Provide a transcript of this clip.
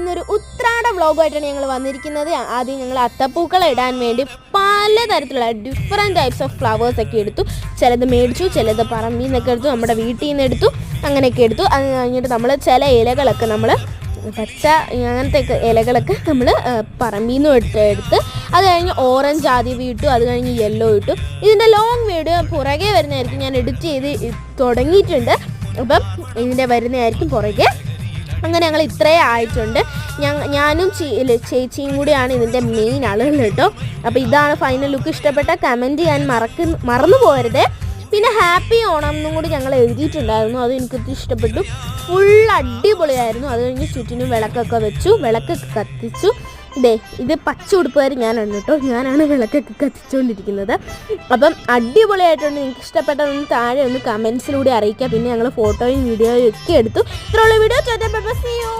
ഇന്നൊരു ഉത്രാട വ്ളോഗുമായിട്ടാണ് ഞങ്ങൾ വന്നിരിക്കുന്നത്. ആദ്യം ഞങ്ങൾ അത്തപ്പൂക്കളം ഇടാൻ വേണ്ടി പലതരത്തിലുള്ള ഡിഫറെൻറ്റ് ടൈപ്സ് ഓഫ് ഫ്ലവേഴ്സൊക്കെ എടുത്തു. ചിലത് മേടിച്ചു, ചിലത് പറമ്പിൽ നിന്നൊക്കെ എടുത്തു, നമ്മുടെ വീട്ടിൽ നിന്ന് എടുത്തു, അങ്ങനെയൊക്കെ എടുത്തു. അത് കഴിഞ്ഞിട്ട് നമ്മൾ ചില ഇലകളൊക്കെ നമ്മൾ പച്ച അങ്ങനത്തെ ഇലകളൊക്കെ നമ്മൾ പറമ്പിൽ നിന്നും എടുത്ത് അത് കഴിഞ്ഞ് ഓറഞ്ച് ആദ്യം ഇട്ടു, അത് കഴിഞ്ഞ് യെല്ലോ ഇട്ടു. ഇതിൻ്റെ ലോങ് വീഡിയോ പുറകെ വരുന്നതായിരിക്കും, ഞാൻ എഡിറ്റ് ചെയ്ത് തുടങ്ങിയിട്ടുണ്ട്. അപ്പം ഇതിൻ്റെ വരുന്നതായിരിക്കും പുറകെ. അങ്ങനെ ഞങ്ങൾ ഇത്രയും ആയിട്ടുണ്ട്. ഞാനും ചേച്ചിയും കൂടിയാണ് ഇതിൻ്റെ മെയിൻ ആളുകൾ കേട്ടോ. അപ്പോൾ ഇതാണ് ഫൈനൽ ലുക്ക്. ഇഷ്ടപ്പെട്ട കമൻറ്റ് ചെയ്യാൻ മറന്നു പോകരുത്. പിന്നെ ഹാപ്പി ഓണം എന്നും കൂടി ഞങ്ങൾ എഴുതിയിട്ടുണ്ടായിരുന്നു, അത് എനിക്കൊത്തിരി ഇഷ്ടപ്പെട്ടു. ഫുൾ അടിപൊളിയായിരുന്നു. അത് കഴിഞ്ഞ് ചുറ്റിനും വിളക്കൊക്കെ വെച്ചു, വിളക്കൊക്കെ കത്തിച്ചു. ഇത് പച്ച ഉടുപ്പുകാർ ഞാനാണ് കേട്ടോ, ഞാനാണ് വിളക്കൊക്കെ കത്തിച്ചുകൊണ്ടിരിക്കുന്നത്. അപ്പം അടിപൊളിയായിട്ടുണ്ട്. നിങ്ങൾക്ക് ഇഷ്ടപ്പെട്ടതൊന്ന് താഴെ ഒന്ന് കമൻസിലൂടെ അറിയിക്കുക. പിന്നെ ഞങ്ങൾ ഫോട്ടോയും വീഡിയോയും ഒക്കെ എടുത്തു. ഇത്രയുള്ള വീഡിയോ.